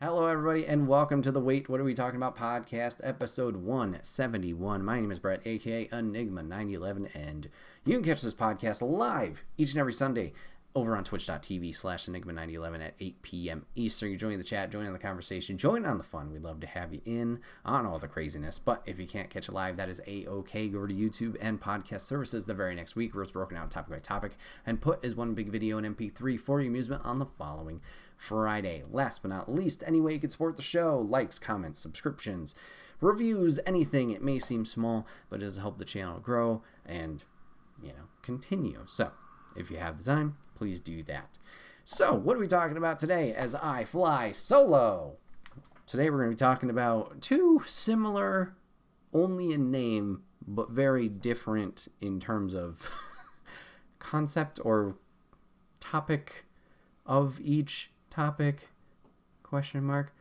Hello, everybody, and welcome to the Wait, What Are We Talking About podcast, episode 171. My name is Bret, aka Enigma 9011, and you can catch this podcast live each and every Sunday over on twitch.tv/Enigma 9011 at 8 p.m. Eastern. You're joining the chat, joining the conversation, join on the fun. We'd love to have you in on all the craziness, but if you can't catch it live, that is A-OK. Go over to YouTube and podcast services the very next week, where it's broken out topic by topic and put as one big video in MP3 for your amusement on the following Friday. Last but not least, any way you could support the show: likes, comments, subscriptions, reviews, anything. It may seem small, but it does help the channel grow and, continue. So, if you have the time, please do that. So, what are we talking about today as I fly solo? Today we're going to be talking about two similar, only in name, but very different in terms of concept or topic of each topic, question mark.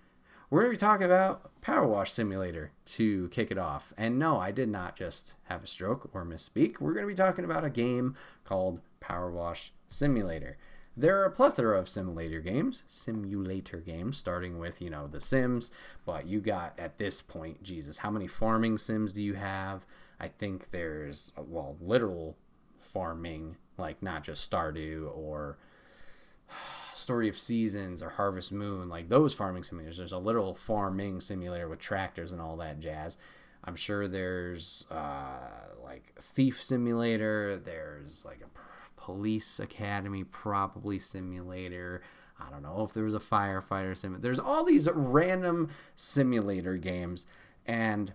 We're going to be talking about Powerwash Simulator to kick it off. And no, I did not just have a stroke or misspeak. We're going to be talking about a game called Powerwash Simulator. There are a plethora of simulator games, starting with, The Sims. But you got, at this point, Jesus, how many farming sims do you have? I think there's, literal farming, like not just Stardew or Story of Seasons or Harvest Moon, like those farming simulators. There's a literal farming simulator with tractors and all that jazz. I'm sure there's like Thief Simulator. There's like a Police Academy probably simulator. I don't know if there was a firefighter simulator. There's all these random simulator games, and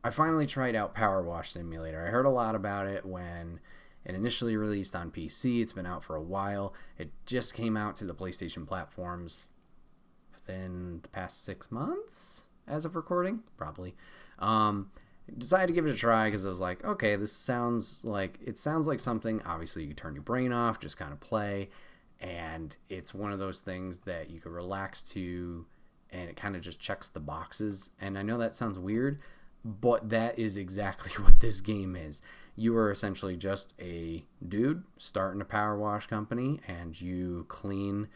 I finally tried out Powerwash Simulator. I heard a lot about it when it initially released on PC. It's been out for a while. It just came out to the PlayStation platforms within the past 6 months, as of recording, probably. Decided to give it a try because I was like, okay, it sounds like something. Obviously, you can turn your brain off, just kind of play, and it's one of those things that you can relax to, and it kind of just checks the boxes. And I know that sounds weird, but that is exactly what this game is. You are essentially just a dude starting a power wash company, and you clean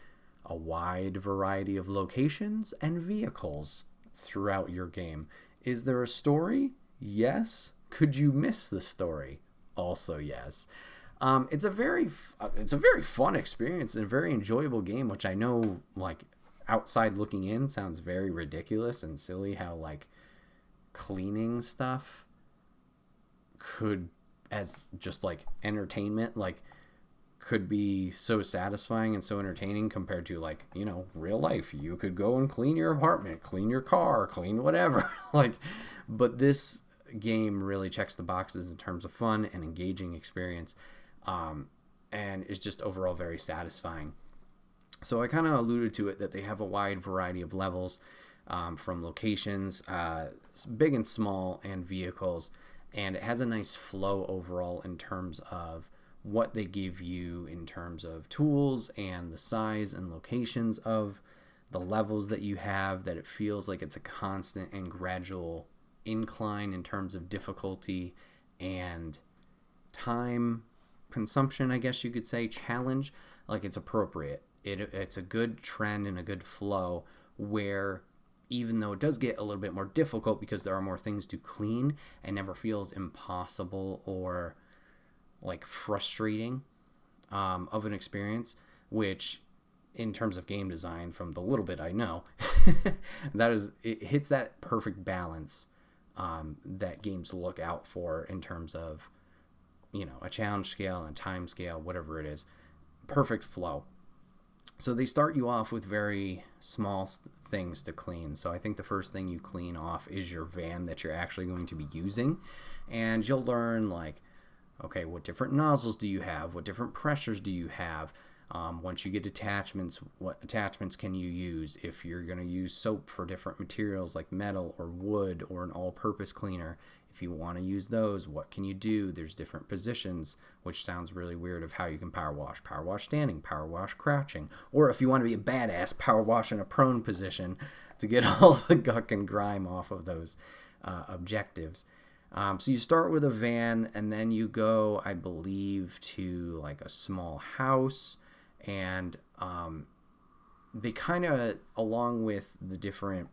a wide variety of locations and vehicles throughout your game. Is there a story? Yes. Could you miss the story? Also, yes. It's a very fun experience and a very enjoyable game, which I know, like, outside looking in, sounds very ridiculous and silly how, like, cleaning stuff could, as just like entertainment, like could be so satisfying and so entertaining compared to, like, real life. You could go and clean your apartment, clean your car, clean whatever. But this game really checks the boxes in terms of fun and engaging experience, and is just overall very satisfying. So I kind of alluded to it, that they have a wide variety of levels, from locations, big and small, and vehicles. And it has a nice flow overall in terms of what they give you in terms of tools and the size and locations of the levels that you have, that it feels like it's a constant and gradual incline in terms of difficulty and time consumption, I guess you could say, challenge. Like, it's appropriate. It's a good trend and a good flow where, even though it does get a little bit more difficult because there are more things to clean, it never feels impossible or like frustrating of an experience, which in terms of game design, from the little bit I know, it hits that perfect balance that games look out for in terms of, a challenge scale and time scale, whatever it is. Perfect flow. So they start you off with very small things to clean. So I think the first thing you clean off is your van that you're actually going to be using. And you'll learn, like, okay, what different nozzles do you have? What different pressures do you have? Once you get attachments, what attachments can you use? If you're going to use soap for different materials like metal or wood or an all-purpose cleaner, if you want to use those, what can you do? There's different positions, which sounds really weird, of how you can power wash. Power wash standing, power wash crouching. Or if you want to be a badass, power wash in a prone position to get all the guck and grime off of those objectives. So you start with a van, and then you go, I believe, to like a small house, and they kind of, along with the different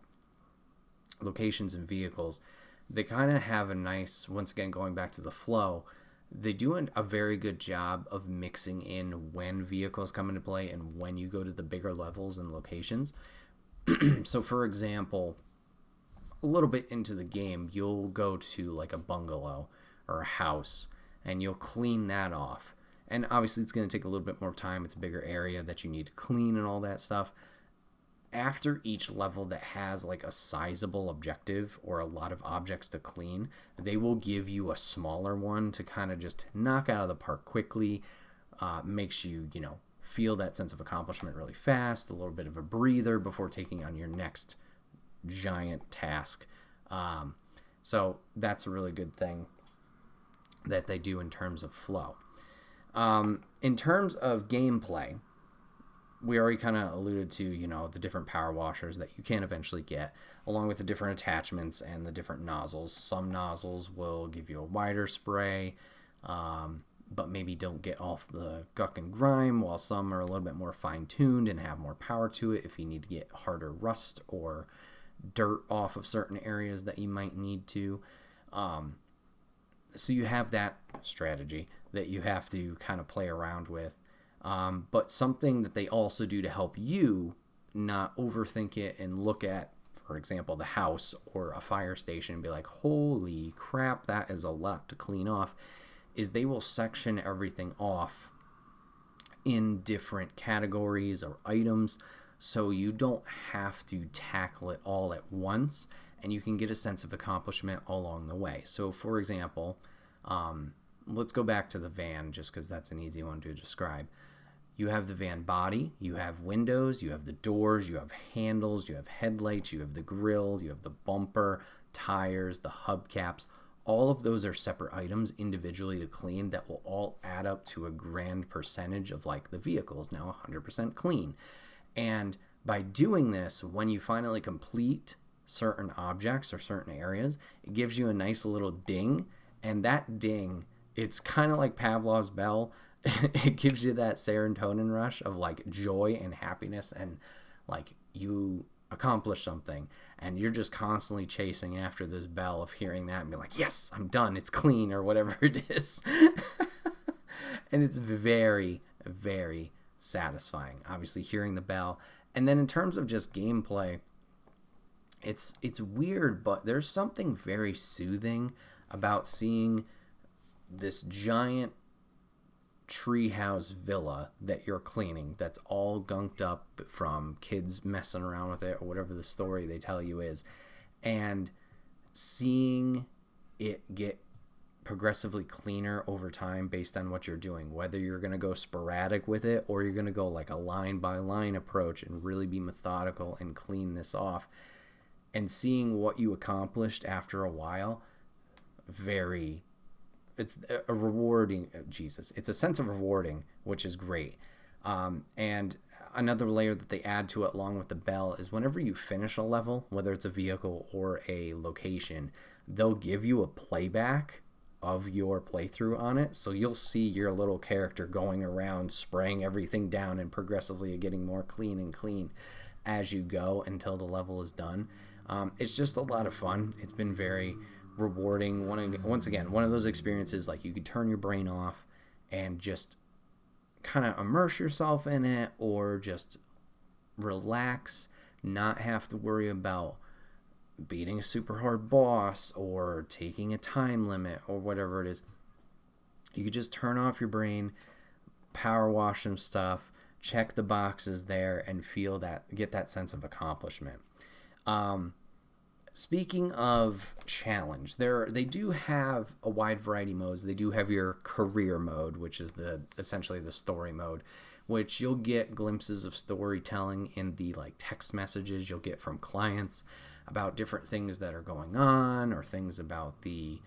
locations and vehicles, they kind of have a nice, once again, going back to the flow, they do a very good job of mixing in when vehicles come into play and when you go to the bigger levels and locations. So, for example, a little bit into the game, you'll go to like a bungalow or a house and you'll clean that off. And obviously it's going to take a little bit more time. It's a bigger area that you need to clean and all that stuff. After each level that has like a sizable objective or a lot of objects to clean, they will give you a smaller one to kind of just knock out of the park quickly. Makes you, feel that sense of accomplishment really fast, a little bit of a breather before taking on your next giant task. So that's a really good thing that they do in terms of flow. In terms of gameplay, we already kind of alluded to, the different power washers that you can eventually get, along with the different attachments and the different nozzles. Some nozzles will give you a wider spray, but maybe don't get off the guck and grime, while some are a little bit more fine-tuned and have more power to it if you need to get harder rust or dirt off of certain areas that you might need to. So you have that strategy that you have to kind of play around with. But something that they also do to help you not overthink it and look at, for example, the house or a fire station and be like, holy crap, that is a lot to clean off, is they will section everything off in different categories or items so you don't have to tackle it all at once and you can get a sense of accomplishment along the way. So, for example, let's go back to the van just because that's an easy one to describe. You have the van body, you have windows, you have the doors, you have handles, you have headlights, you have the grill, you have the bumper, tires, the hubcaps. All of those are separate items individually to clean that will all add up to a grand percentage of like the vehicle is now 100% clean. And by doing this, when you finally complete certain objects or certain areas, it gives you a nice little ding. And that ding, it's kind of like Pavlov's bell. It gives you that serotonin rush of like joy and happiness, and like you accomplish something and you're just constantly chasing after this bell of hearing that and be like, yes, I'm done, it's clean, or whatever it is. And it's very, very satisfying, obviously, hearing the bell. And then in terms of just gameplay, it's weird, but there's something very soothing about seeing this giant treehouse villa that you're cleaning that's all gunked up from kids messing around with it or whatever the story they tell you is, and seeing it get progressively cleaner over time based on what you're doing, whether you're going to go sporadic with it or you're going to go like a line by line approach and really be methodical and clean this off, and seeing what you accomplished after a while, it's a rewarding, it's a sense of rewarding, which is great. And another layer that they add to it along with the bell is whenever you finish a level, whether it's a vehicle or a location, they'll give you a playback of your playthrough on it. So you'll see your little character going around spraying everything down and progressively getting more clean and clean as you go until the level is done. It's just a lot of fun. It's been very rewarding. Once again, one of those experiences like you could turn your brain off and just kind of immerse yourself in it, or just relax, not have to worry about beating a super hard boss or taking a time limit or whatever it is. You could just turn off your brain, power wash some stuff, check the boxes there, and get that sense of accomplishment. Speaking of challenge, they do have a wide variety of modes. They do have your career mode, which is essentially the story mode, which you'll get glimpses of storytelling in the like text messages you'll get from clients about different things that are going on, or things about the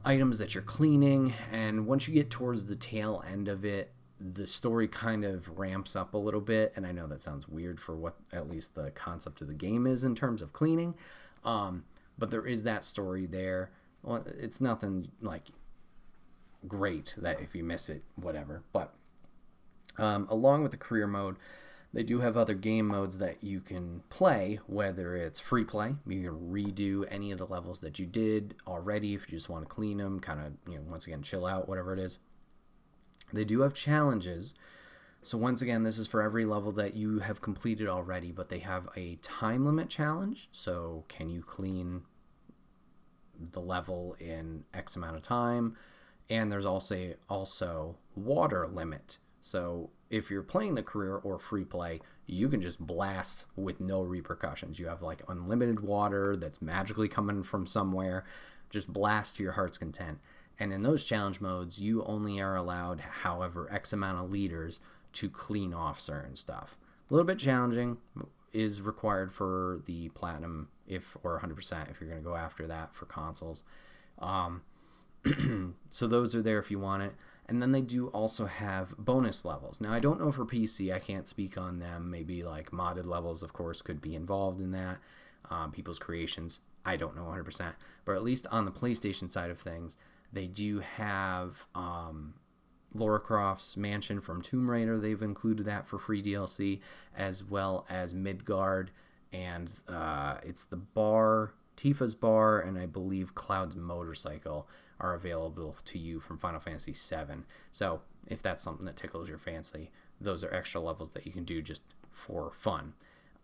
items that you're cleaning. And once you get towards the tail end of it, the story kind of ramps up a little bit. And I know that sounds weird for what at least the concept of the game is in terms of cleaning. But there is that story there. Well, it's nothing like great that if you miss it, whatever. But along with the career mode, They do have other game modes that you can play, whether it's free play. You can redo any of the levels that you did already if you just want to clean them, kind of, once again, chill out, whatever it is. They do have challenges. So once again, this is for every level that you have completed already, but they have a time limit challenge. So can you clean the level in X amount of time? And there's also water limit. So if you're playing the career or free play, you can just blast with no repercussions. You have like unlimited water that's magically coming from somewhere. Just blast to your heart's content. And in those challenge modes, you only are allowed, however, X amount of liters to clean off certain stuff. A little bit challenging, is required for the platinum or 100% if you're going to go after that for consoles. So those are there if you want it. And then they do also have bonus levels. Now, I don't know for PC. I can't speak on them. Maybe like modded levels, of course, could be involved in that. People's creations. I don't know 100%. But at least on the PlayStation side of things, they do have Lara Croft's mansion from Tomb Raider. They've included that for free DLC, as well as Midgard, and it's the bar, Tifa's bar, and I believe Cloud's motorcycle are available to you from Final Fantasy VII. So if that's something that tickles your fancy, those are extra levels that you can do just for fun.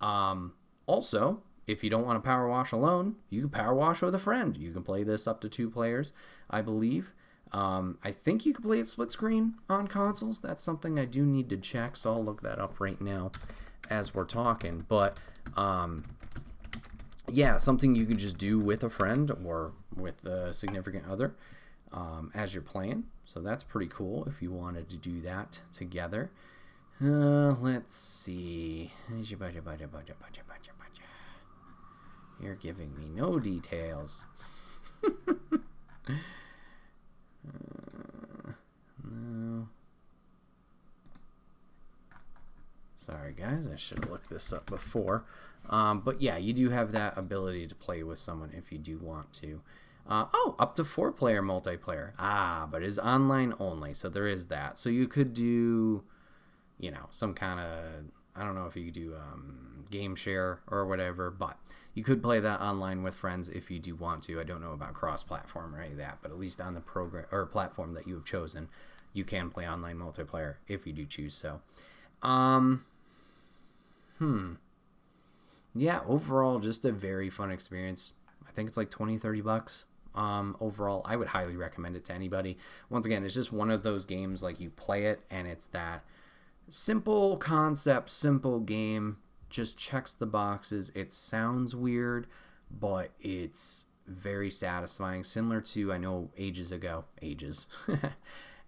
Also, if you don't want to power wash alone, you can power wash with a friend. You can play this up to 2 players, I believe. I think you can play it split screen on consoles. That's something I do need to check, so I'll look that up right now as we're talking. But yeah, something you could just do with a friend or with a significant other as you're playing. So that's pretty cool if you wanted to do that together. Let's see. You're giving me no details. No. Sorry, guys. I should have looked this up before. But yeah, you do have that ability to play with someone if you do want to. Up to 4-player multiplayer. But it's online only, so there is that. So you could do, some kind of, I don't know if you could do game share or whatever, but you could play that online with friends if you do want to. I don't know about cross-platform or any of that, but at least on the program or platform that you have chosen, you can play online multiplayer if you do choose so. Yeah, overall, just a very fun experience. I think it's like $20-$30 overall. I would highly recommend it to anybody. Once again, it's just one of those games, like you play it and it's that simple concept, simple game, just checks the boxes. It sounds weird, but it's very satisfying. Similar to, I know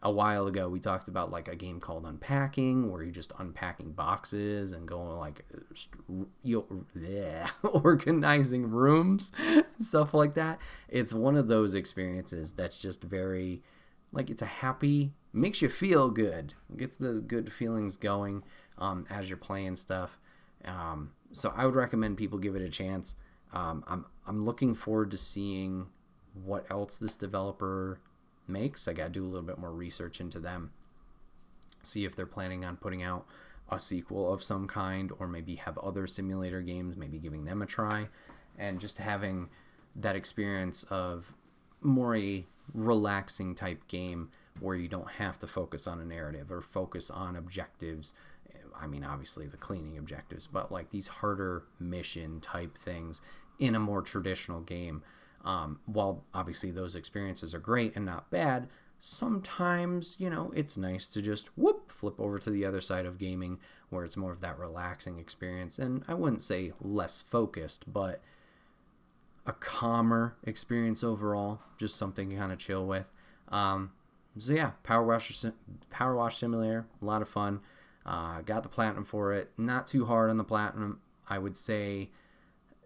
a while ago, we talked about like a game called Unpacking, where you're just unpacking boxes and going like organizing rooms, stuff like that. It's one of those experiences that's just very, like, it's a happy, makes you feel good, gets the good feelings going as you're playing stuff. So I would recommend people give it a chance. I'm looking forward to seeing what else this developer makes. I gotta do a little bit more research into them, see if they're planning on putting out a sequel of some kind, or maybe have other simulator games, maybe giving them a try, and just having that experience of more a relaxing type game where you don't have to focus on a narrative or focus on objectives. I mean, obviously the cleaning objectives, but like these harder mission type things in a more traditional game. While obviously those experiences are great and not bad, sometimes, it's nice to just flip over to the other side of gaming where it's more of that relaxing experience. And I wouldn't say less focused, but a calmer experience overall, just something to kind of chill with. So yeah, Powerwash Simulator, a lot of fun. Got the platinum for it. Not too hard on the platinum. I would say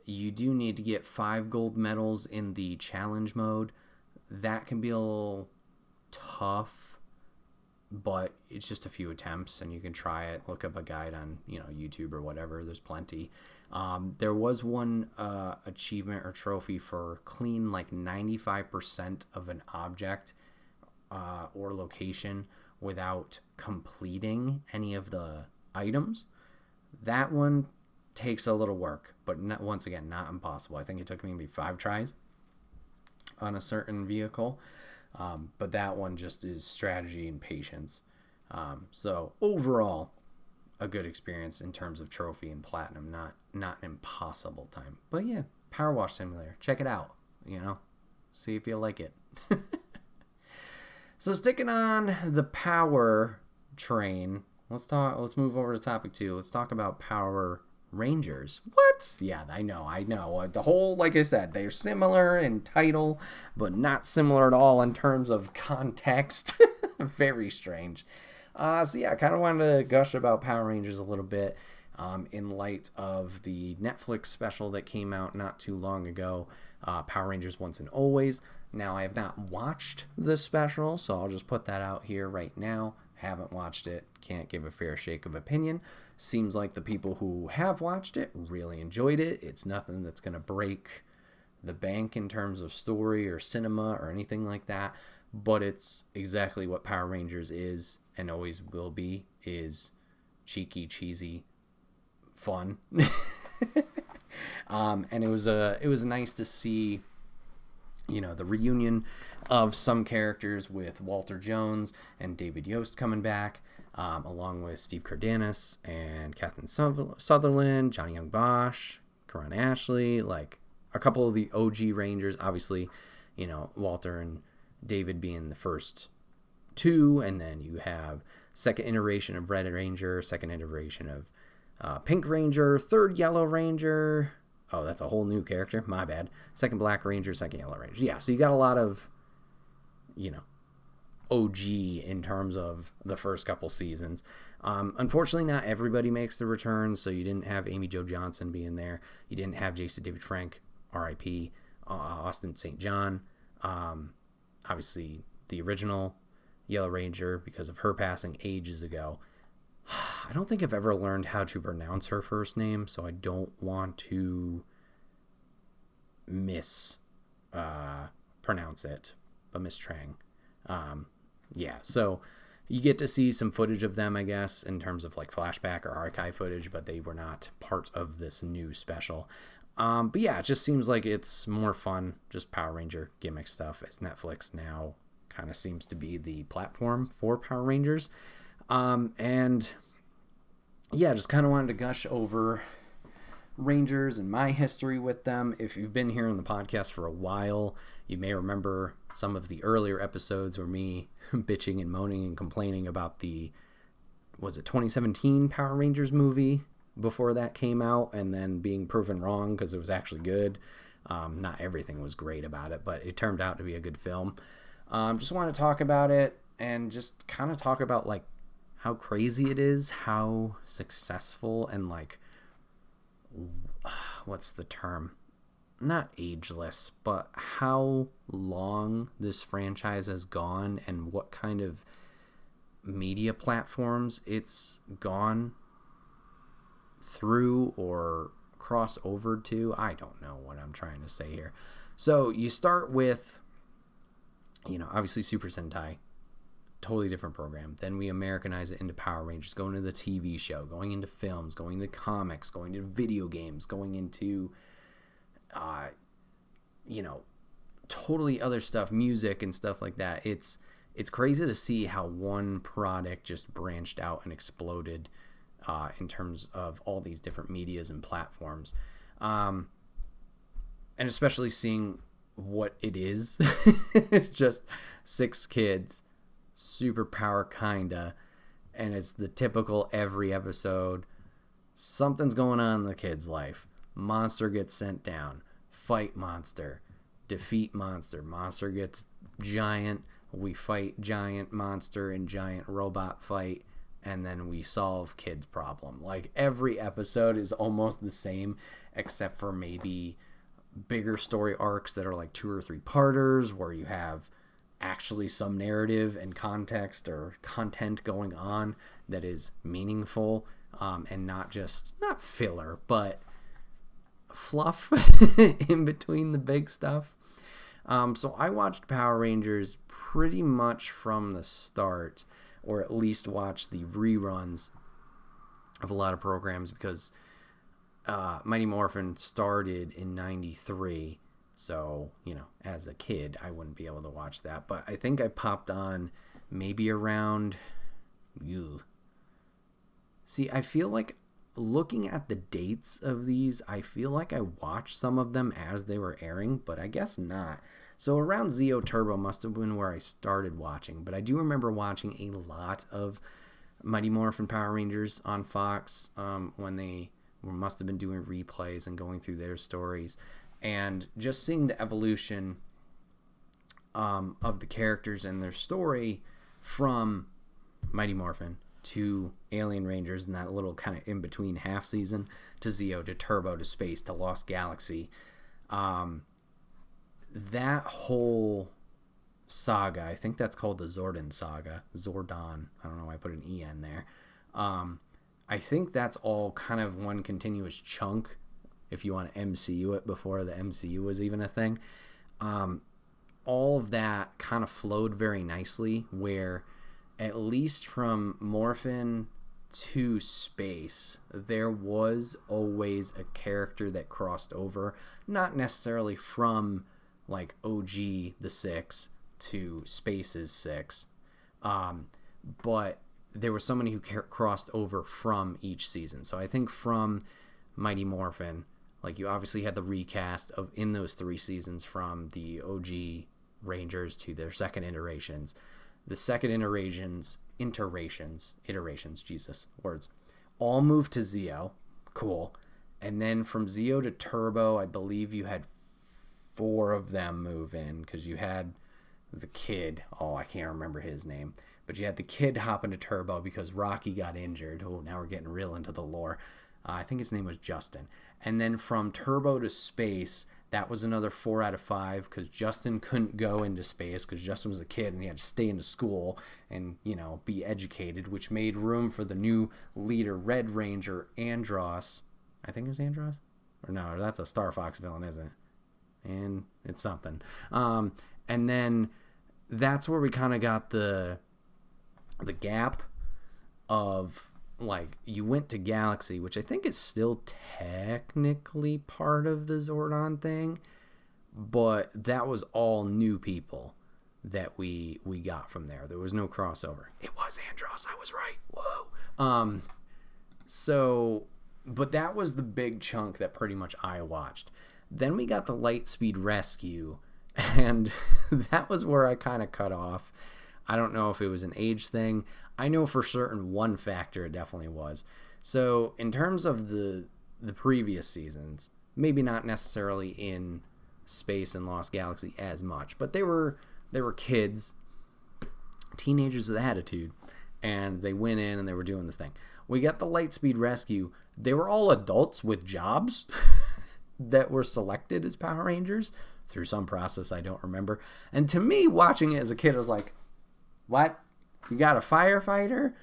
you do need to get 5 gold medals in the challenge mode. That can be a little tough, but it's just a few attempts and you can try it. Look up a guide on YouTube or whatever. There's plenty. There was one achievement or trophy for clean like 95% of an object or location without completing any of the items. That one takes a little work, but once again, not impossible. I think it took me maybe 5 tries on a certain vehicle. But that one just is strategy and patience. So overall, a good experience in terms of trophy and platinum, not an impossible time. But yeah, Powerwash Simulator, check it out. See if you like it. So sticking on the power train, let's move over to topic 2. Let's talk about Power Rangers. What? Yeah, I know. The whole, like I said, they're similar in title, but not similar at all in terms of context. Very strange. So yeah, I kind of wanted to gush about Power Rangers a little bit in light of the Netflix special that came out not too long ago, Power Rangers Once and Always. Now, I have not watched the special, so I'll just put that out here right now. Haven't watched it, can't give a fair shake of opinion. Seems like the people who have watched it really enjoyed it. It's nothing that's going to break the bank in terms of story or cinema or anything like that, but it's exactly what Power Rangers is and always will be, is cheeky, cheesy, fun. And it was nice to see, the reunion of some characters with Walter Jones and David Yost coming back, along with Steve Cardenas and Catherine Sutherland, Johnny Young Bosch, Karan Ashley, like a couple of the OG Rangers. Obviously, Walter and David being the first 2, and then you have second iteration of Red Ranger, second iteration of Pink Ranger, third Yellow Ranger. Oh, that's a whole new character. My bad. Second Black Ranger, second Yellow Ranger. Yeah, so you got a lot of, OG in terms of the first couple seasons. Unfortunately, not everybody makes the return, so you didn't have Amy Jo Johnson being there. You didn't have Jason David Frank, R.I.P., Austin St. John. Obviously, the original Yellow Ranger, because of her passing ages ago. I don't think I've ever learned how to pronounce her first name, so I don't want to pronounce it, but Miss Trang. Yeah, so you get to see some footage of them, I guess, in terms of like flashback or archive footage, but they were not part of this new special. But yeah, it just seems like it's more fun, just Power Ranger gimmick stuff, as Netflix now kind of seems to be the platform for Power Rangers. And yeah, just kind of wanted to gush over Rangers and my history with them. If you've been here on the podcast for a while, you may remember some of the earlier episodes were me bitching and moaning and complaining about the 2017 Power Rangers movie before that came out, and then being proven wrong because it was actually good. Not everything was great about it, but it turned out to be a good film. Just want to talk about it and just kind of talk about like how crazy it is, how successful, and like, what's the term? Not ageless, but how long this franchise has gone and what kind of media platforms it's gone through or cross over to. I don't know what I'm trying to say here. So you start with, obviously Super Sentai, totally different program. Then we Americanize it into Power Rangers, going into the TV show, going into films, going into comics, going into video games, going into, totally other stuff, music and stuff like that. It's crazy to see how one product just branched out and exploded in terms of all these different medias and platforms. And especially seeing what it is. It's just 6 kids, superpower kinda, and it's the typical every episode. Something's going on in the kid's life. Monster gets sent down. Fight monster. Defeat monster. Monster gets giant. We fight giant monster and giant robot fight. And then we solve kid's problem. Like, every episode is almost the same, except for maybe bigger story arcs that are like 2 or 3 parters, where you have actually some narrative and context or content going on that is meaningful, and not filler, but fluff in between the big stuff. So I watched Power Rangers pretty much from the start, or at least watched the reruns of a lot of programs because Mighty Morphin started in 93. So, as a kid, I wouldn't be able to watch that. But I think I popped on maybe around... See, I feel like looking at the dates of these, I feel like I watched some of them as they were airing, but I guess not. So around Zeo Turbo must have been where I started watching. But I do remember watching a lot of Mighty Morphin Power Rangers on Fox when they must have been doing replays and going through their stories. And just seeing the evolution of the characters and their story from Mighty Morphin to Alien Rangers and that little kind of in-between half season to Zeo to Turbo to Space to Lost Galaxy. That whole saga, I think that's called the Zordon saga. Zordon. I don't know why I put an E-N there. I think that's all kind of one continuous chunk if you want to MCU it before the MCU was even a thing. All of that kind of flowed very nicely where at least from Morphin to Space, there was always a character that crossed over, not necessarily from like OG the 6 to Space's 6, but there were so many who crossed over from each season. So I think from Mighty Morphin, like you obviously had the recast of in those 3 seasons from the OG Rangers to their second iterations. The second iterations, Jesus, words, all moved to Zeo. Cool. And then from Zeo to Turbo, I believe you had 4 of them move in because you had the kid. Oh, I can't remember his name. But you had the kid hop into Turbo because Rocky got injured. Oh, now we're getting real into the lore. I think his name was Justin. And then from Turbo to Space, that was another 4 out of 5 because Justin couldn't go into space because Justin was a kid and he had to stay into school and, be educated, which made room for the new leader, Red Ranger, Andros. I think it was Andros? Or no, that's a Star Fox villain, isn't it? And it's something. And then that's where we kind of got the gap of... like, you went to Galaxy, which I think is still technically part of the Zordon thing, but that was all new people that we got from there. There was no crossover. It was Andros, I was right. Whoa. But that was the big chunk that pretty much I watched. Then we got the Lightspeed Rescue, and that was where I kind of cut off. I don't know if it was an age thing. I know for certain one factor it definitely was. So in terms of the previous seasons, maybe not necessarily in Space and Lost Galaxy as much, but they were kids, teenagers with attitude, and they went in and they were doing the thing. We got the Lightspeed Rescue. They were all adults with jobs that were selected as Power Rangers through some process I don't remember. And to me, watching it as a kid, I was like, what? You got a firefighter?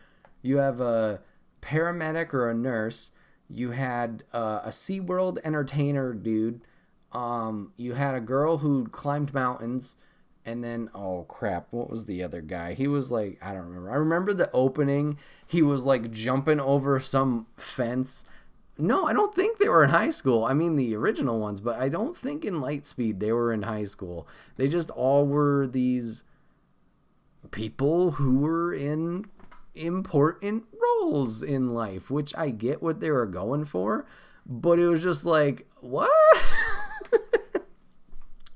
You have a paramedic or a nurse? You had a SeaWorld entertainer dude. You had a girl who climbed mountains. And then, oh crap, what was the other guy? He was like, I don't remember. I remember the opening. He was like jumping over some fence. No, I don't think they were in high school. I mean, the original ones, but I don't think in Lightspeed they were in high school. They just all were these people who were in important roles in life, which I get what they were going for, but it was just like, what?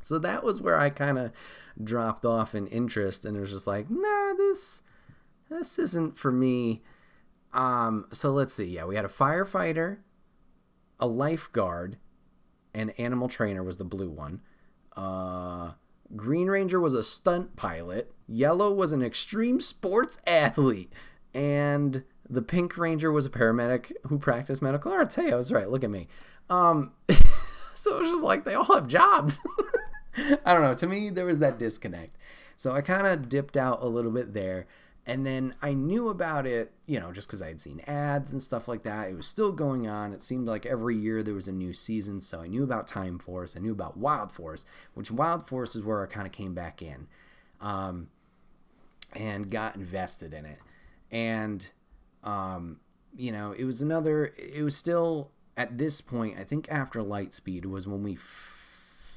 So that was where I kind of dropped off in interest, and it was just like, nah, this isn't for me. So let's see. Yeah, we had a firefighter, a lifeguard, and animal trainer was the blue one. Green Ranger was a stunt pilot. Yellow was an extreme sports athlete. And the Pink Ranger was a paramedic who practiced medical arts. Hey, I was right. Look at me. So it was just like they all have jobs. I don't know. To me, there was that disconnect. So I kind of dipped out a little bit there. And then I knew about it, just because I had seen ads and stuff like that. It was still going on. It seemed like every year there was a new season. So I knew about Time Force. I knew about Wild Force, which Wild Force is where I kind of came back in and got invested in it. And it was still at this point, I think after Lightspeed was when we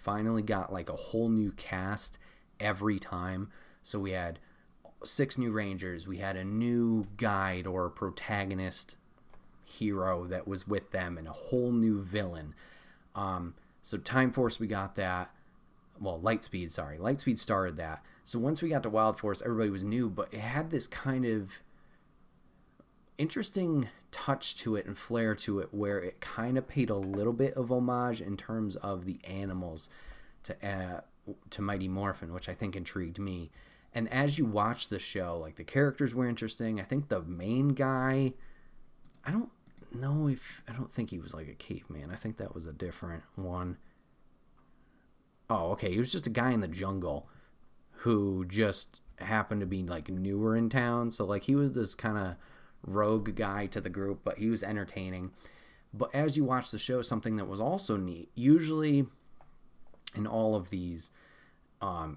finally got like a whole new cast every time. So we had 6 new Rangers, we had a new guide or protagonist hero that was with them, and a whole new villain. So Time Force, we got that. Well, Lightspeed started that. So once we got to Wild Force, everybody was new, but it had this kind of interesting touch to it and flair to it where it kind of paid a little bit of homage in terms of the animals to Mighty Morphin, which I think intrigued me. And as you watch the show, like, the characters were interesting. I think the main guy, I don't think he was like a caveman. I think that was a different one. Oh, okay. He was just a guy in the jungle who just happened to be like newer in town. So like he was this kind of rogue guy to the group, but he was entertaining. But as you watch the show, something that was also neat, usually in all of these,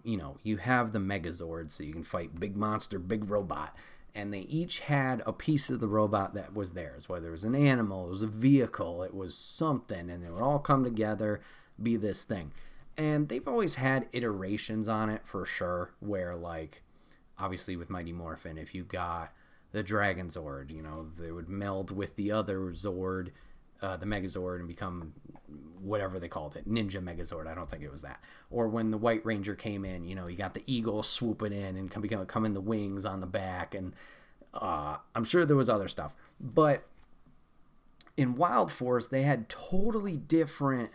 you have the Megazords, so you can fight big monster, big robot. And they each had a piece of the robot that was theirs, whether it was an animal, it was a vehicle, it was something, and they would all come together, be this thing. And they've always had iterations on it, for sure, where, like, obviously with Mighty Morphin, if you got the Dragon Zord, they would meld with the other Zord, the Megazord, and become whatever they called it, Ninja Megazord. I don't think it was that. Or when the White Ranger came in, you got the eagle swooping in and come in the wings on the back, and I'm sure there was other stuff. But in Wild Force, they had totally different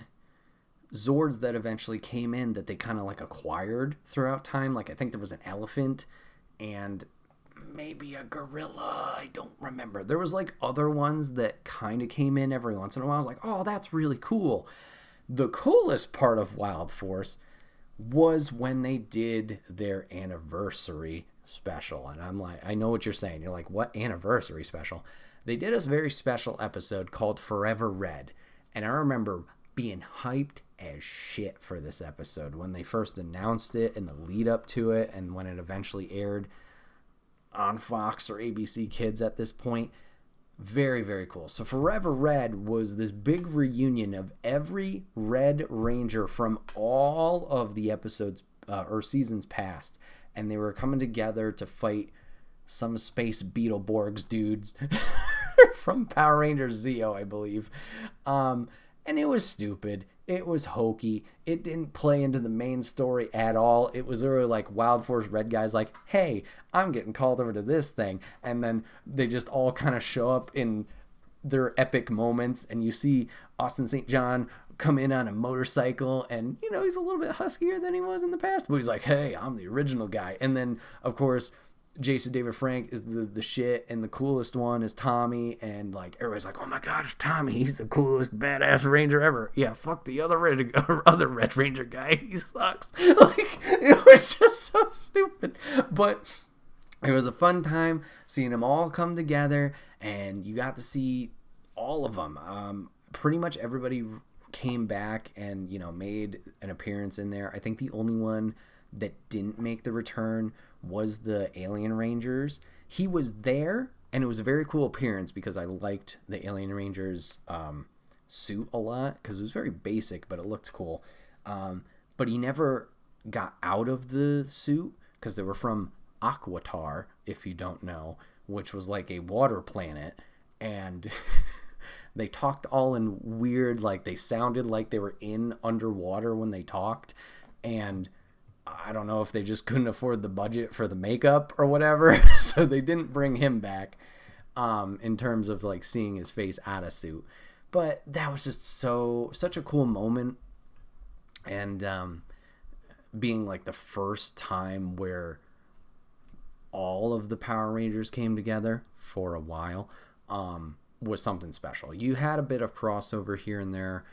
Zords that eventually came in that they kind of like acquired throughout time. Like, I think there was an elephant and maybe a gorilla. I don't remember. There was like other ones that kind of came in every once in a while. I was like, oh, that's really cool. The coolest part of Wild Force was when they did their anniversary special. And I'm like, I know what you're saying. You're like, what anniversary special? They did a very special episode called Forever Red. And I remember being hyped as shit for this episode when they first announced it and the lead up to it, and when it eventually aired on Fox or ABC Kids at this point. Very, very cool. So Forever Red was this big reunion of every Red Ranger from all of the episodes or seasons past, and they were coming together to fight some space Beetleborgs dudes from Power Rangers Zeo, I believe. And it was stupid. It was hokey. It didn't play into the main story at all. It was really like Wild Force Red guys like, hey, I'm getting called over to this thing. And then they just all kind of show up in their epic moments. And you see Austin St. John come in on a motorcycle. And, he's a little bit huskier than he was in the past. But he's like, hey, I'm the original guy. And then, of course, Jason David Frank is the shit, and the coolest one is Tommy, and like everybody's like, oh my gosh, Tommy, he's the coolest badass Ranger ever. Yeah, fuck the other Red Ranger guy, he sucks. Like, it was just so stupid, but it was a fun time seeing them all come together, and you got to see all of them. Pretty much everybody came back and made an appearance in there. I think the only one that didn't make the return was the Alien Rangers. He was there, and it was a very cool appearance because I liked the Alien Rangers suit a lot because it was very basic, but it looked cool. But he never got out of the suit because they were from Aquatar, if you don't know, which was like a water planet, and they talked all in weird, like they sounded like they were in underwater when they talked, and I don't know if they just couldn't afford the budget for the makeup or whatever, so they didn't bring him back in terms of like seeing his face out of suit. But that was just such a cool moment, and being like the first time where all of the Power Rangers came together for a while was something special. You had a bit of crossover here and there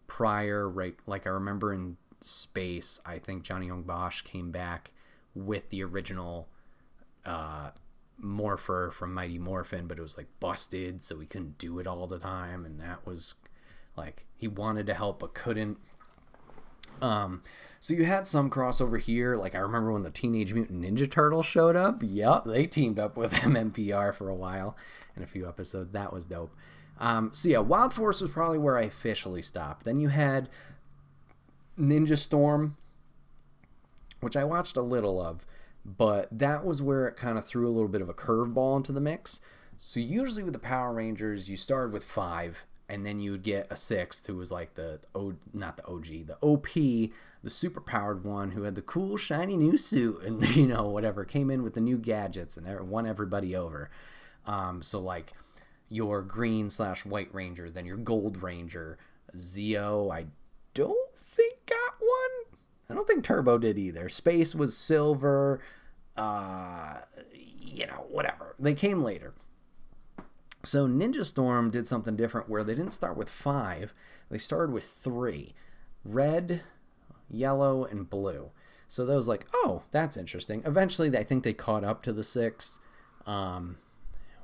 prior, right? Like I remember in Space, I think Johnny Young Bosch came back with the original Morpher from Mighty Morphin, but it was like busted, so he couldn't do it all the time, and that was like he wanted to help but couldn't. So you had some crossover here. Like I remember when the Teenage Mutant Ninja Turtles showed up. Yep, they teamed up with MMPR for a while in a few episodes. That was dope. So yeah, Wild Force was probably where I officially stopped. Then you had Ninja Storm, which I watched a little of, but that was where it kind of threw a little bit of a curveball into the mix. So usually with the Power Rangers, you started with 5, and then you would get a 6th who was like the OP, the super powered one who had the cool shiny new suit and whatever, came in with the new gadgets and won everybody over. So like your green/white ranger, then your gold ranger, Zeo, I don't think got one. I don't think Turbo did either. Space was silver, whatever. They came later. So Ninja Storm did something different where they didn't start with 5. They started with 3. Red, yellow, and blue. So that was like, oh, that's interesting. Eventually, I think they caught up to the 6,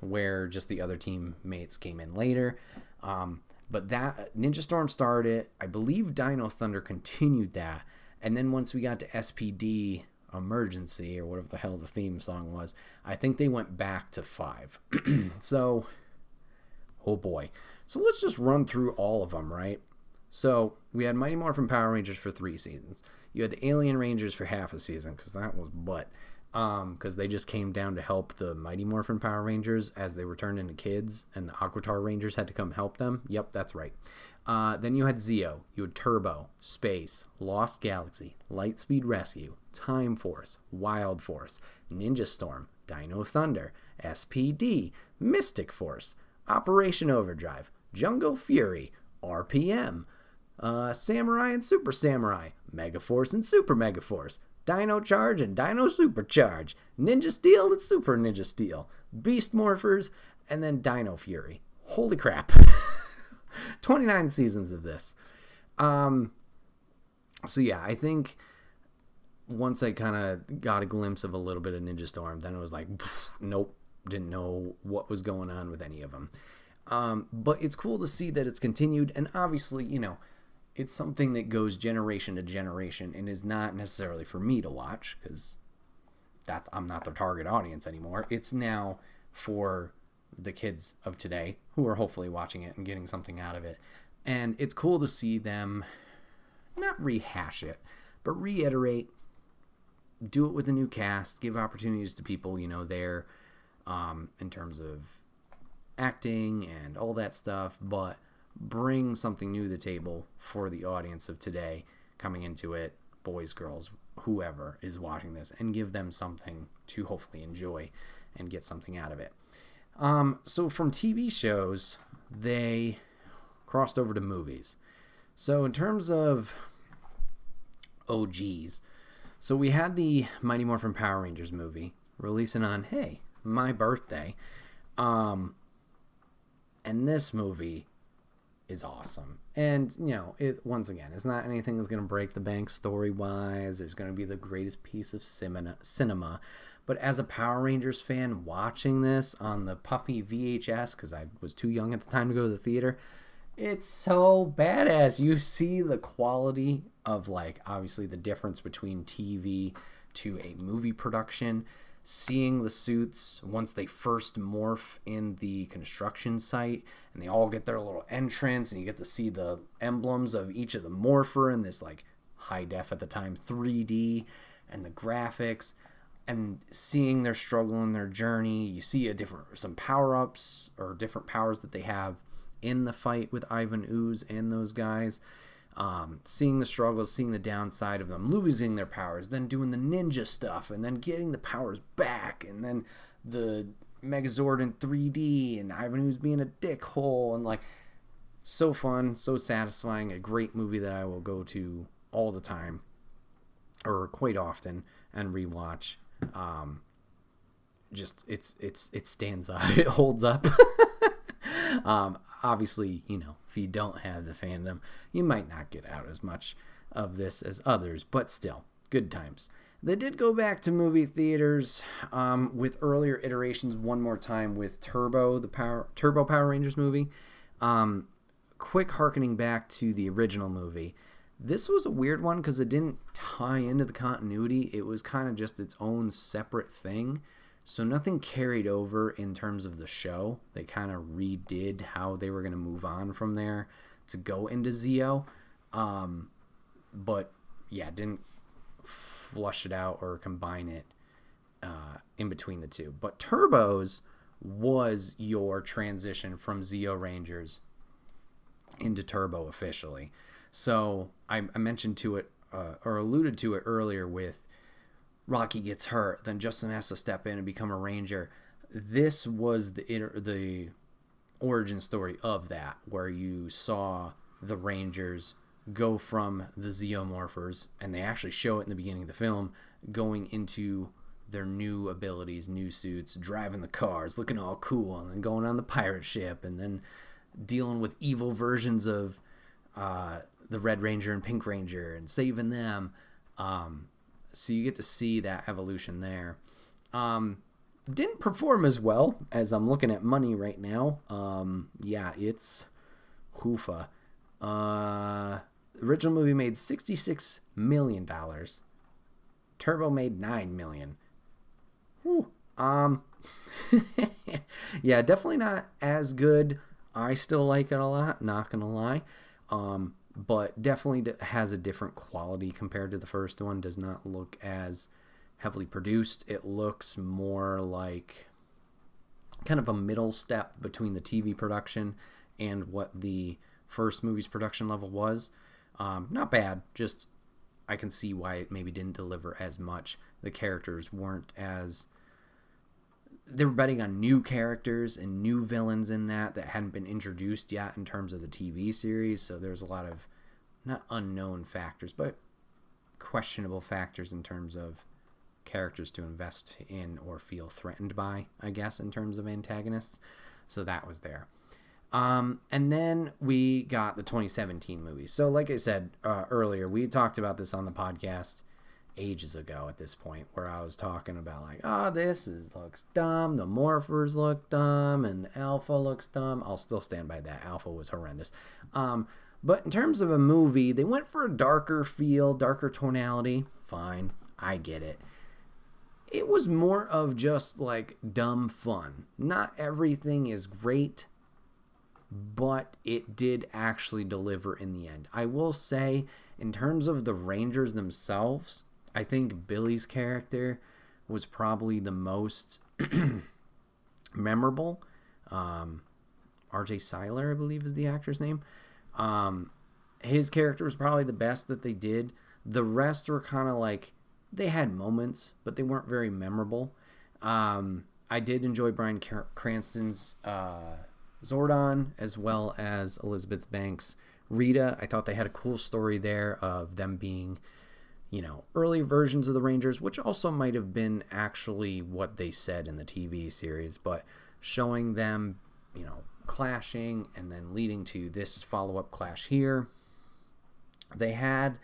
where just the other teammates came in later. But that Ninja Storm started. I believe Dino Thunder continued that. And then once we got to SPD Emergency, or whatever the hell the theme song was, I think they went back to 5. So... oh boy. So let's just run through all of them, right? So we had Mighty Morphin Power Rangers for 3 seasons. You had the Alien Rangers for half a season, because that was because they just came down to help the Mighty Morphin Power Rangers as they were turned into kids, and the Aquatar Rangers had to come help them. Yep, that's right. Then you had Zeo, you had Turbo, Space, Lost Galaxy, Lightspeed Rescue, Time Force, Wild Force, Ninja Storm, Dino Thunder, SPD, Mystic Force, Operation Overdrive, Jungle Fury, RPM, Samurai and Super Samurai, Megaforce and Super Megaforce, Dino Charge and Dino Supercharge, Ninja Steel and Super Ninja Steel, Beast Morphers, and then Dino Fury. Holy crap. 29 seasons of this. So yeah, I think once I kind of got a glimpse of a little bit of Ninja Storm, then it was like, nope. Didn't know what was going on with any of them. But it's cool to see that it's continued. And obviously, it's something that goes generation to generation and is not necessarily for me to watch because I'm not the target audience anymore. It's now for the kids of today who are hopefully watching it and getting something out of it. And it's cool to see them not rehash it, but reiterate, do it with a new cast, give opportunities to people, there. In terms of acting and all that stuff, but bring something new to the table for the audience of today coming into it, boys, girls, whoever is watching this, and give them something to hopefully enjoy and get something out of it. So from TV shows, they crossed over to movies. So in terms of OGs, so we had the Mighty Morphin Power Rangers movie releasing on, my birthday. And this movie is awesome. And, once again, it's not anything that's going to break the bank story-wise. There's going to be the greatest piece of cinema. But as a Power Rangers fan watching this on the puffy VHS, because I was too young at the time to go to the theater, it's so badass. You see the quality of, obviously the difference between TV to a movie production. Seeing the suits once they first morph in the construction site and they all get their little entrance and you get to see the emblems of each of the morpher in this high def at the time 3D and the graphics and seeing their struggle and their journey. You see some power-ups or different powers that they have in the fight with Ivan Ooze and those guys. Seeing the struggles, seeing the downside of them losing their powers, then doing the ninja stuff, and then getting the powers back, and then the Megazord in 3D, and Ivan Ooze being a dickhole, and so fun, so satisfying, a great movie that I will go to all the time, or quite often, and rewatch. It stands up, it holds up. Obviously, if you don't have the fandom, you might not get out as much of this as others, but still, good times. They did go back to movie theaters with earlier iterations one more time with Turbo Power Rangers movie. Quick harkening back to the original movie, This was a weird one because it didn't tie into the continuity. It was kind of just its own separate thing. So nothing carried over in terms of the show. They kind of redid how they were going to move on from there to go into Zeo. But yeah, didn't flush it out or combine it in between the two. But Turbos was your transition from Zeo Rangers into Turbo officially. So I mentioned to it or alluded to it earlier with Rocky gets hurt, then Justin has to step in and become a Ranger. This was the origin story of that, where you saw the Rangers go from the Zeomorphers, and they actually show it in the beginning of the film, going into their new abilities, new suits, driving the cars, looking all cool, and then going on the pirate ship, and then dealing with evil versions of the Red Ranger and Pink Ranger and saving them. So you get to see that evolution there. Didn't perform as well as I'm looking at money right now. Yeah, it's hoofa. The original movie made $66 million. Turbo made $9 million. Whew. Yeah, definitely not as good. I still like it a lot, not gonna lie. But definitely has a different quality compared to the first one. Does not look as heavily produced. It looks more like kind of a middle step between the TV production and what the first movie's production level was. Not bad, just I can see why it maybe didn't deliver as much. The characters weren't as... They were betting on new characters and new villains in that hadn't been introduced yet in terms of the TV series, so there's a lot of, not unknown factors, but questionable factors in terms of characters to invest in or feel threatened by, I guess, in terms of antagonists. So that was there. And then we got the 2017 movie. So like I said earlier, we talked about this on the podcast ages ago at this point, where I was talking about like, looks dumb, the Morphers look dumb, and Alpha looks dumb. I'll still stand by that. Alpha was horrendous. But in terms of a movie, they went for a darker feel, darker tonality. Fine, I get it. It was more of just like dumb fun. Not everything is great, but it did actually deliver in the end. I will say, in terms of the Rangers themselves, I think Billy's character was probably the most memorable. R.J. Seiler, I believe, is the actor's name. His character was probably the best that they did. The rest were kind of like, they had moments, but they weren't very memorable. I did enjoy Bryan Cranston's Zordon, as well as Elizabeth Banks' Rita. I thought they had a cool story there of them being, early versions of the Rangers, which also might have been actually what they said in the TV series, but showing them, clashing and then leading to this follow-up clash here. They had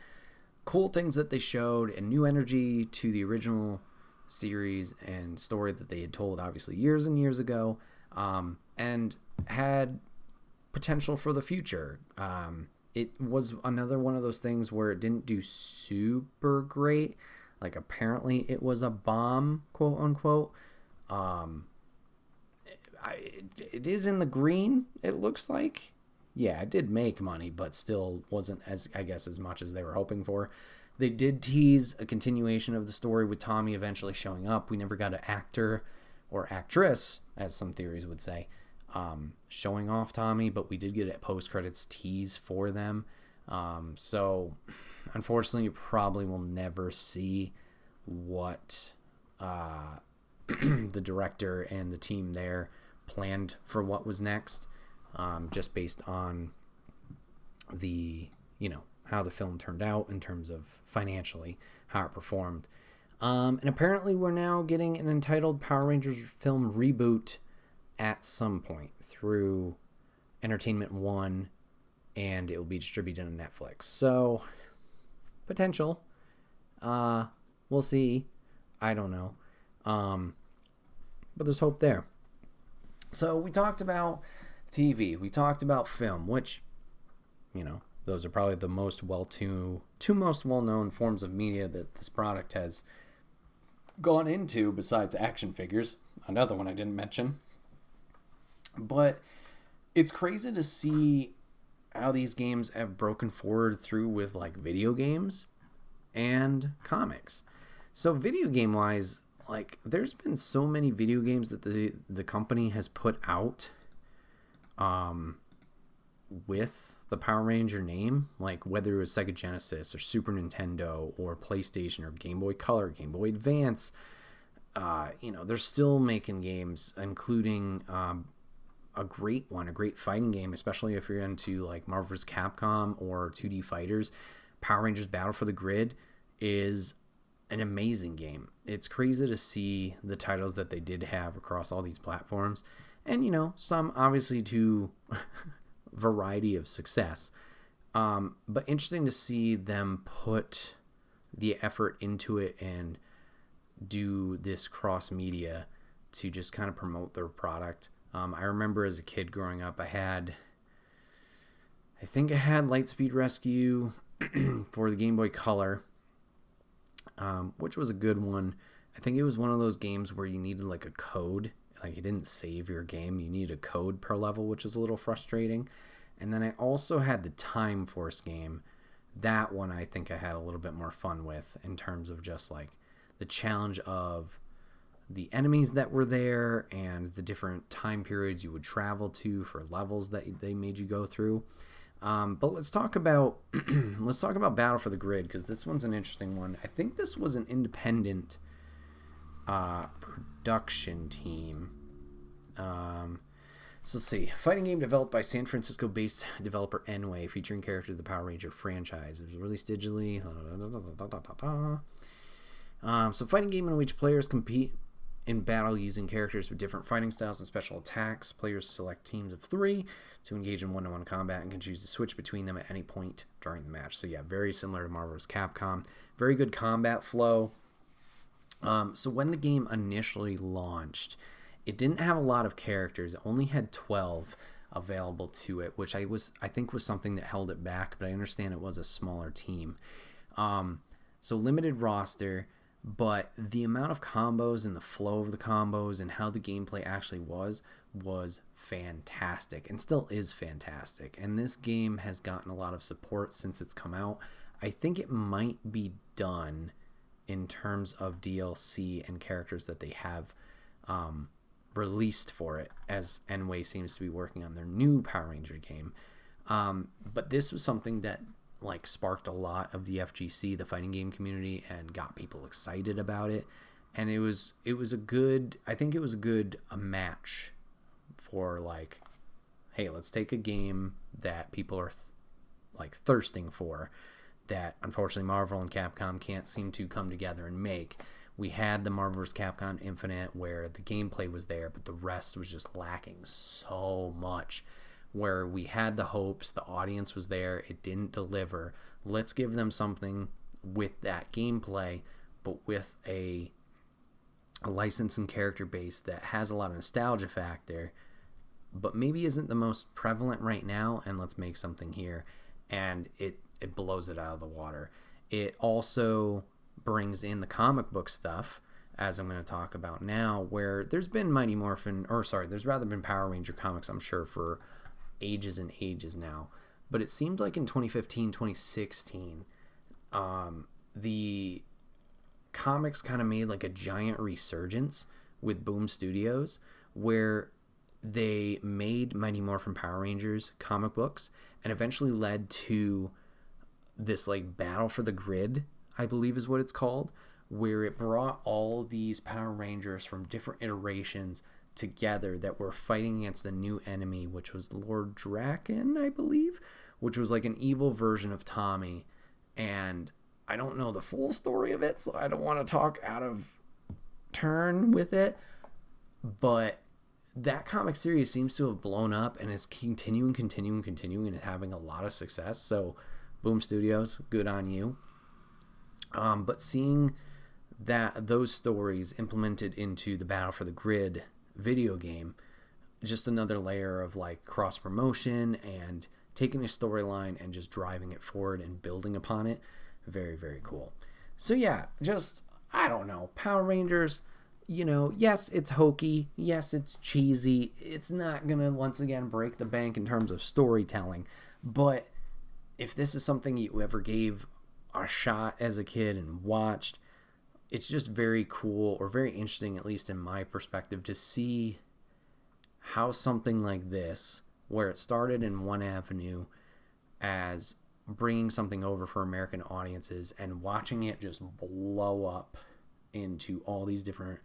cool things that they showed and new energy to the original series and story that they had told, obviously, years and years ago, and had potential for the future. It was another one of those things where it didn't do super great. Like, apparently it was a bomb, quote unquote. It is in the green, it looks like. Yeah, it did make money, but still wasn't as much as they were hoping for. They did tease a continuation of the story with Tommy eventually showing up. We never got an actor or actress, as some theories would say, showing off Tommy, but we did get a post-credits tease for them. So, unfortunately, you probably will never see what the director and the team there planned for what was next, just based on the, how the film turned out in terms of financially, how it performed. And apparently we're now getting an entitled Power Rangers film reboot at some point through Entertainment One, and it will be distributed on Netflix. So, potential. We'll see. I don't know. But there's hope there. So we talked about TV. We talked about film, which, Those are probably the two most well-known forms of media that this product has gone into, besides action figures, another one I didn't mention. But it's crazy to see how these games have broken forward through with like video games and comics. So video game wise, like there's been so many video games that the company has put out with the Power Ranger name, like whether it was Sega Genesis or Super Nintendo or PlayStation or Game Boy Color, Game Boy Advance. They're still making games, including a great fighting game, especially if you're into like Marvel vs. Capcom or 2D fighters. Power Rangers Battle for the Grid is an amazing game. It's crazy to see the titles that they did have across all these platforms, and some obviously to variety of success, but interesting to see them put the effort into it and do this cross media to just kind of promote their product. I remember as a kid growing up, I think I had Lightspeed Rescue for the Game Boy Color, which was a good one. I think it was one of those games where you needed like a code, like you didn't save your game, you needed a code per level, which is a little frustrating. And then I also had the Time Force game. That one I think I had a little bit more fun with, in terms of just like the challenge of the enemies that were there and the different time periods you would travel to for levels that they made you go through. But let's talk about Battle for the Grid, because this one's an interesting one. I think this was an independent production team. So let's see. Fighting game developed by San Francisco-based developer Enway, featuring characters of the Power Ranger franchise. It was released digitally. So fighting game in which players compete in battle using characters with different fighting styles and special attacks. Players select teams of 3 to engage in one-to-one combat and can choose to switch between them at any point during the match. So yeah, very similar to Marvel vs. Capcom. Very good combat flow. So when the game initially launched, it didn't have a lot of characters. It only had 12 available to it, which I think was something that held it back, but I understand it was a smaller team. So limited roster, but the amount of combos and the flow of the combos and how the gameplay actually was fantastic, and still is fantastic. And this game has gotten a lot of support since it's come out. I think it might be done in terms of DLC and characters that they have released for it, as Enway seems to be working on their new Power Ranger game. But this was something that like sparked a lot of the FGC, the fighting game community, and got people excited about it. And it was a good match for like, hey, let's take a game that people are like thirsting for, that unfortunately Marvel and Capcom can't seem to come together and make. We had the Marvel vs. Capcom Infinite, where the gameplay was there, but the rest was just lacking so much. Where we had the hopes, the audience was there, it didn't deliver. Let's give them something with that gameplay, but with a license and character base that has a lot of nostalgia factor, but maybe isn't the most prevalent right now, and let's make something here. And it blows it out of the water. It also brings in the comic book stuff, as I'm going to talk about now, where there's been there's rather been Power Ranger comics, I'm sure, for ages and ages now. But it seemed like in 2015, 2016, the comics kind of made like a giant resurgence with Boom Studios, where they made Mighty Morphin Power Rangers comic books, and eventually led to this like Battle for the Grid, I believe is what it's called, where it brought all these Power Rangers from different iterations together that were fighting against the new enemy, which was Lord Draken, I believe, which was like an evil version of Tommy. And I don't know the full story of it, so I don't want to talk out of turn with it, but that comic series seems to have blown up and is continuing and having a lot of success. So Boom Studios, good on you. But seeing that those stories implemented into the Battle for the Grid video game, just another layer of like cross promotion and taking a storyline and just driving it forward and building upon it. Very, very cool. So yeah, just, I don't know, Power Rangers, yes, it's hokey. Yes, it's cheesy. It's not going to, once again, break the bank in terms of storytelling. But if this is something you ever gave a shot as a kid and watched, it's just very cool, or very interesting, at least in my perspective, to see how something like this, where it started in one avenue as bringing something over for American audiences and watching it just blow up into all these different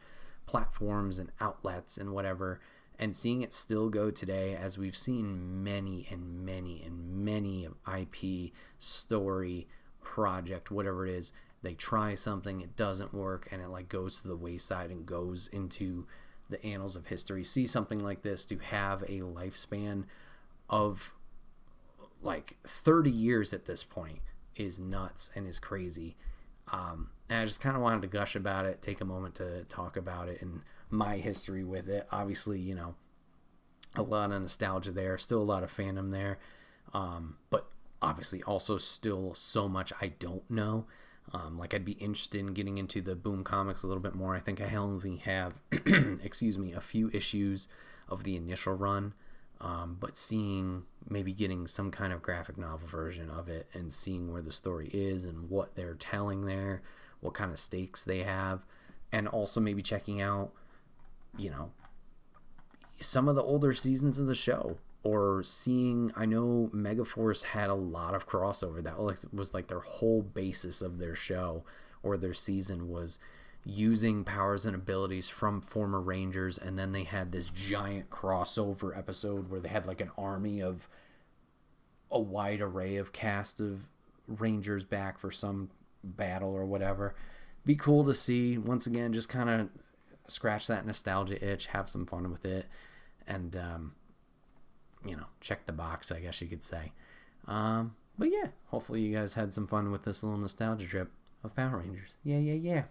platforms and outlets and whatever, and seeing it still go today, as we've seen many and many and many of IP, story, project, whatever it is, they try something, it doesn't work, and it like goes to the wayside and goes into the annals of history. See something like this to have a lifespan of like 30 years at this point is nuts and is crazy. And I just kind of wanted to gush about it, take a moment to talk about it and my history with it. Obviously, a lot of nostalgia there, still a lot of fandom there, but obviously also still so much I don't know. Like, I'd be interested in getting into the Boom comics a little bit more. I think I only have, a few issues of the initial run, but maybe getting some kind of graphic novel version of it and seeing where the story is and what they're telling there, what kind of stakes they have, and also maybe checking out, some of the older seasons of the show, or seeing, I know Megaforce had a lot of crossover. That was like their whole basis of their show or their season, was using powers and abilities from former Rangers, and then they had this giant crossover episode where they had like an army of a wide array of cast of Rangers back for some battle or whatever. Be cool to see. Once again, just kind of scratch that nostalgia itch, have some fun with it, and check the box, I guess you could say. But yeah, hopefully you guys had some fun with this little nostalgia trip of Power Rangers. Yeah.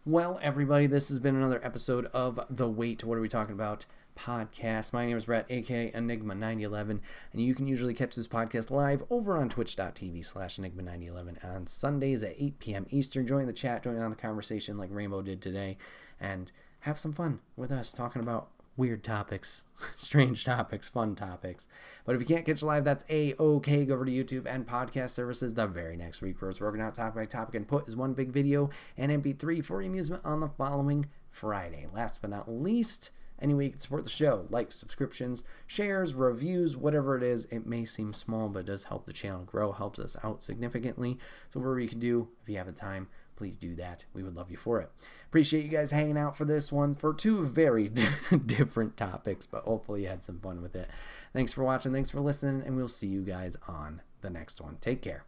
Well, everybody, this has been another episode of the Wait, What Are We Talking About podcast. My name is Bret, aka Enigma9011, and you can usually catch this podcast live over on twitch.tv/Enigma9011 on Sundays at 8 p.m. Eastern. Join the chat, join on the conversation like Rainbow did today, and have some fun with us talking about weird topics, strange topics, fun topics. But if you can't catch live, that's A-OK. Go over to YouTube and podcast services the very next week, where it's broken out topic by topic and put as one big video and MP3 for your amusement on the following Friday. Last but not least, any way you can support the show, likes, subscriptions, shares, reviews, whatever it is. It may seem small, but it does help the channel grow, helps us out significantly. So whatever you can do, if you have the time, please do that. We would love you for it. Appreciate you guys hanging out for this one, for two very different topics, but hopefully you had some fun with it. Thanks for watching, thanks for listening, and we'll see you guys on the next one. Take care.